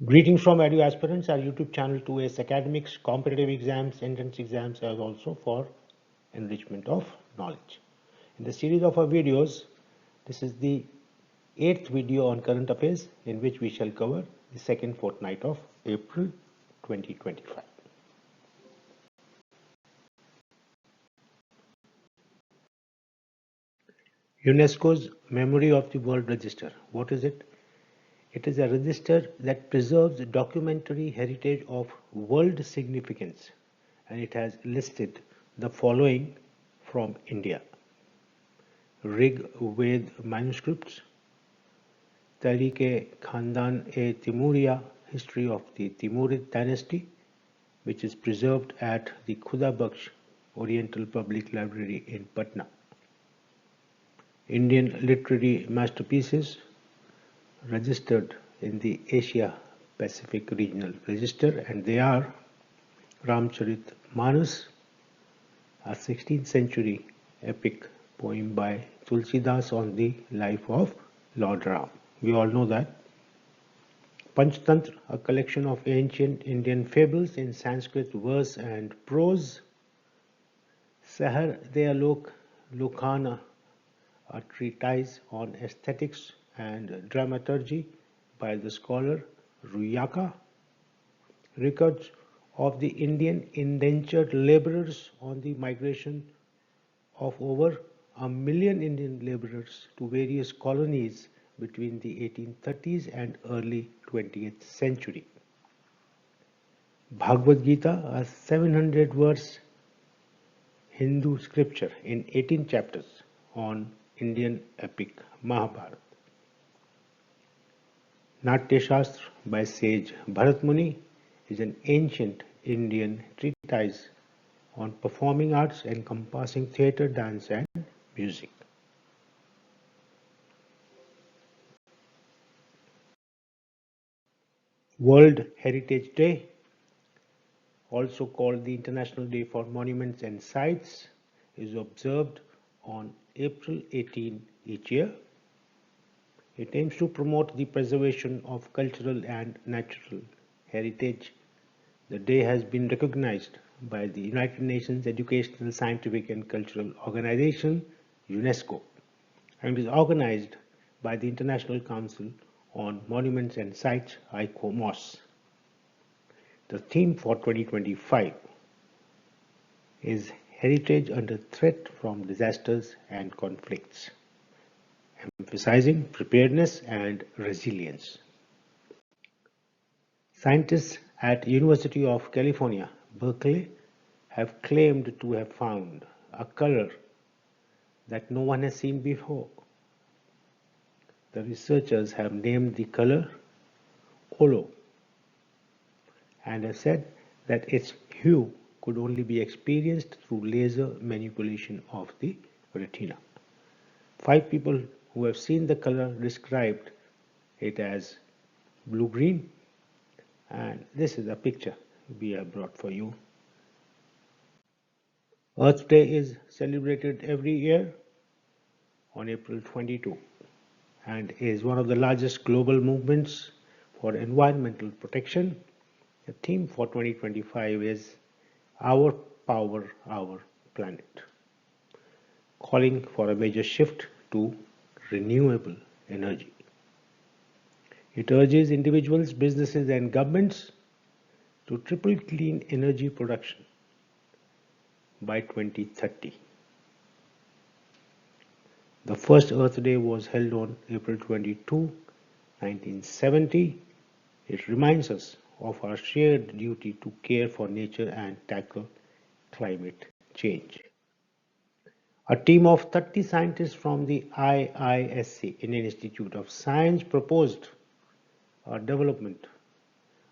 Greetings from Edu Aspirants, our YouTube channel to ACE academics, competitive exams, entrance exams, as also for enrichment of knowledge. In the series of our videos, this is the 8th video on current affairs in which we shall cover the second fortnight of April 2025. UNESCO's Memory of the World Register. What is it? It is a register that preserves documentary heritage of world significance, and it has listed the following from India: Rig Ved manuscripts, Tarikh-e-Khandan-e-Timuriya, history of the Timurid dynasty, which is preserved at the Khuda Bakhsh Oriental Public Library in Patna. Indian literary masterpieces registered in the Asia Pacific Regional Register, and they are Ramcharitmanas, a 16th century epic poem by Tulsidas on the life of Lord Ram. We all know that. Panchtantra, a collection of ancient Indian fables in Sanskrit verse and prose. Sahar Dealok Lokhana, a treatise on aesthetics and dramaturgy by the scholar Ruyaka. Records of the Indian indentured laborers on the migration of over 1 million Indian laborers to various colonies between the 1830s and early 20th century. Bhagavad Gita, a 700 verse Hindu scripture in 18 chapters on Indian epic Mahabharata. Natya Shastra by sage Bharat Muni is an ancient Indian treatise on performing arts encompassing theatre, dance and music. World Heritage Day, also called the International Day for Monuments and Sites, is observed on April 18 each year. It aims to promote the preservation of cultural and natural heritage. The day has been recognized by the United Nations Educational, Scientific and Cultural Organization, UNESCO, and is organized by the International Council on Monuments and Sites, ICOMOS. The theme for 2025 is Heritage Under Threat from Disasters and Conflicts, emphasizing preparedness and resilience. Scientists at University of California, Berkeley, have claimed to have found a color that no one has seen before. The researchers have named the color Olo and have said that its hue could only be experienced through laser manipulation of the retina. 5 people who have seen the color described it as blue-green, and this is a picture we have brought for you. Earth Day is celebrated every year on April 22 and is one of the largest global movements for environmental protection. The theme for 2025 is Our Power, Our Planet, calling for a major shift to renewable energy. It urges individuals, businesses and governments to triple clean energy production by 2030. The first Earth Day was held on April 22, 1970. It reminds us of our shared duty to care for nature and tackle climate change. A team of 30 scientists from the IISc, Indian Institute of Science, proposed a development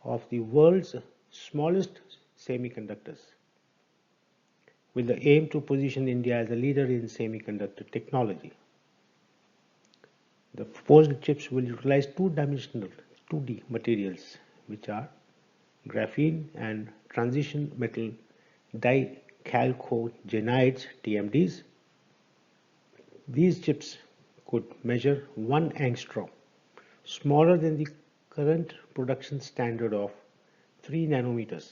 of the world's smallest semiconductors with the aim to position India as a leader in semiconductor technology. The proposed chips will utilize two-dimensional 2D materials, which are graphene and transition metal dichalcogenides TMDs. These chips could measure 1 angstrom, smaller than the current production standard of 3 nanometers.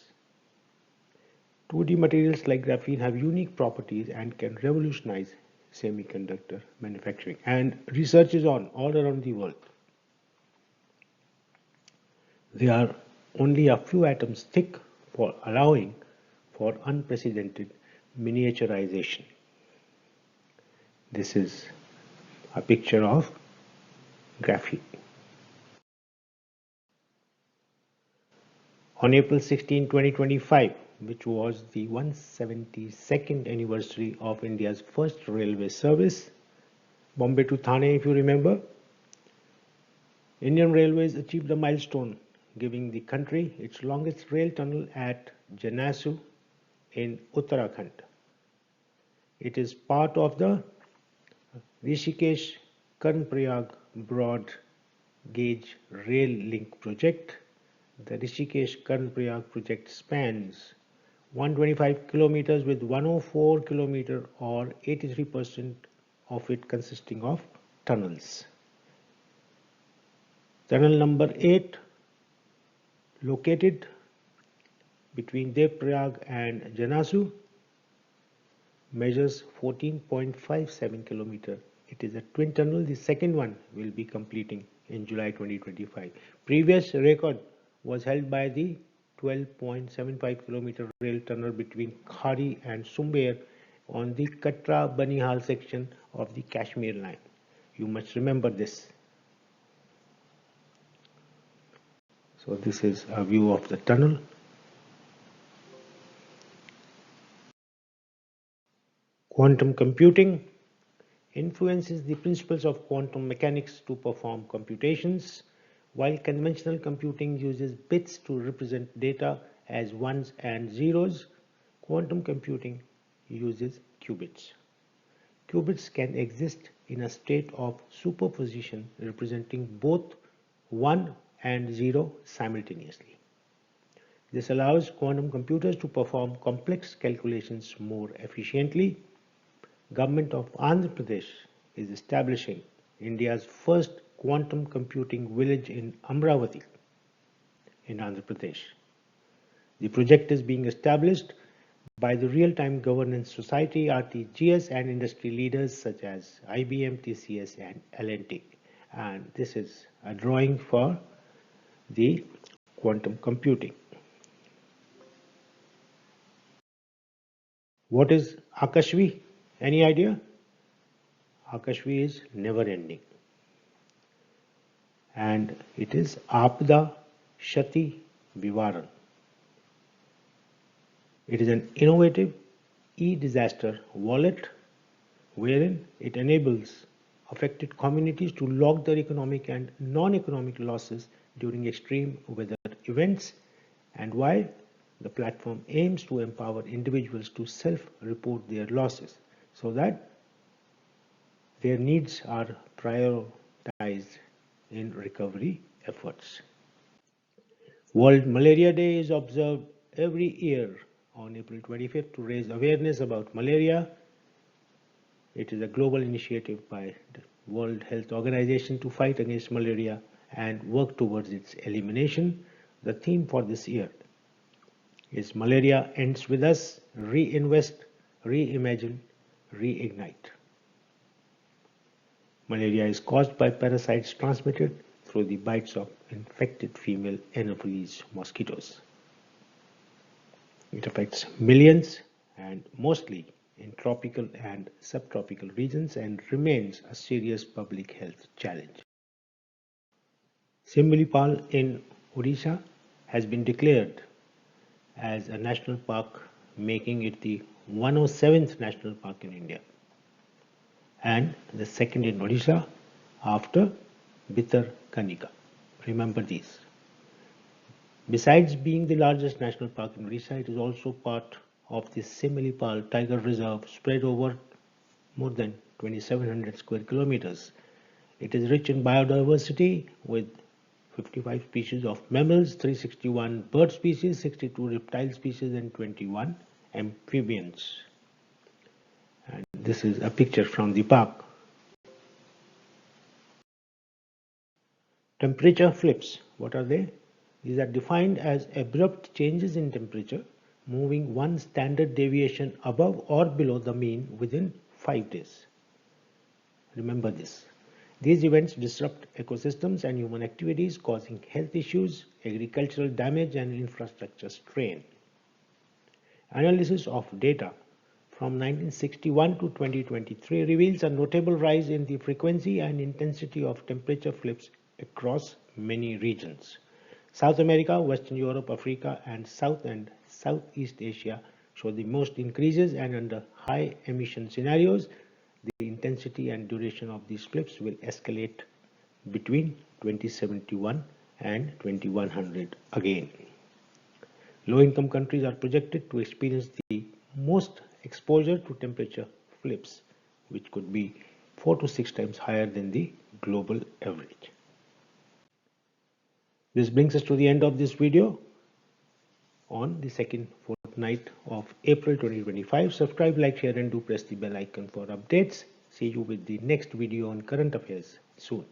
2D materials like graphene have unique properties and can revolutionize semiconductor manufacturing. And research is on all around the world. They are only a few atoms thick for allowing for unprecedented miniaturization. This is a picture of graphene. On April 16, 2025, which was the 172nd anniversary of India's first railway service, Bombay to Thane, if you remember, Indian Railways achieved a milestone, giving the country its longest rail tunnel at Janasu in Uttarakhand. It is part of the Rishikesh Karnaprayag broad gauge rail link project. The Rishikesh Karnaprayag project spans 125 kilometers with 104 kilometers or 83% of it consisting of tunnels. Tunnel number 8, located between Devprayag and Janasu, measures 14.57 kilometers. It is a twin tunnel. The second one will be completing in July 2025. Previous record was held by the 12.75 kilometer rail tunnel between Khari and Sumber on the Katra-Banihal section of the Kashmir line. You must remember this. So this is a view of the tunnel. Quantum computing influences the principles of quantum mechanics to perform computations. While conventional computing uses bits to represent data as ones and zeros, quantum computing uses qubits. Qubits can exist in a state of superposition representing both 1 and 0 simultaneously. This allows quantum computers to perform complex calculations more efficiently. Government of Andhra Pradesh is establishing India's first quantum computing village in Amravati in Andhra Pradesh. The project is being established by the Real-Time Governance Society (RTGS) and industry leaders such as IBM, TCS and L&T. And this is a drawing for the quantum computing. What is Akashvi? Any idea? Akashvi is never ending. And it is Apda Shati Vivaran. It is an innovative e-disaster wallet wherein it enables affected communities to log their economic and non-economic losses during extreme weather events, and while the platform aims to empower individuals to self-report their losses so that their needs are prioritized in recovery efforts. World Malaria Day is observed every year on April 25th to raise awareness about malaria. It is a global initiative by the World Health Organization to fight against malaria and work towards its elimination. The theme for this year is Malaria Ends With Us, Reinvest, Reimagine, Reignite. Malaria is caused by parasites transmitted through the bites of infected female Anopheles mosquitoes. It affects millions and mostly in tropical and subtropical regions and remains a serious public health challenge. Similipal in Odisha has been declared as a national park, making it the 107th national park in India and the second in Odisha after Bhitarkanika. Remember these. Besides being the largest national park in Odisha, it is also part of the Similipal Tiger Reserve spread over more than 2,700 square kilometers. It is rich in biodiversity with 55 species of mammals, 361 bird species, 62 reptile species and 21 amphibians. And this is a picture from the park. Temperature flips. What are they? These are defined as abrupt changes in temperature moving one standard deviation above or below the mean within 5 days. Remember this. These events disrupt ecosystems and human activities, causing health issues, agricultural damage, and infrastructure strain. Analysis of data from 1961 to 2023 reveals a notable rise in the frequency and intensity of temperature flips across many regions. South America, Western Europe, Africa, and South and Southeast Asia show the most increases, and under high emission scenarios, the intensity and duration of these flips will escalate between 2071 and 2100 again. Low-income countries are projected to experience the most exposure to temperature flips, which could be 4 to 6 times higher than the global average. This brings us to the end of this video on the second fortnight of April 2025. Subscribe, like, share, and do press the bell icon for updates. See you with the next video on current affairs soon.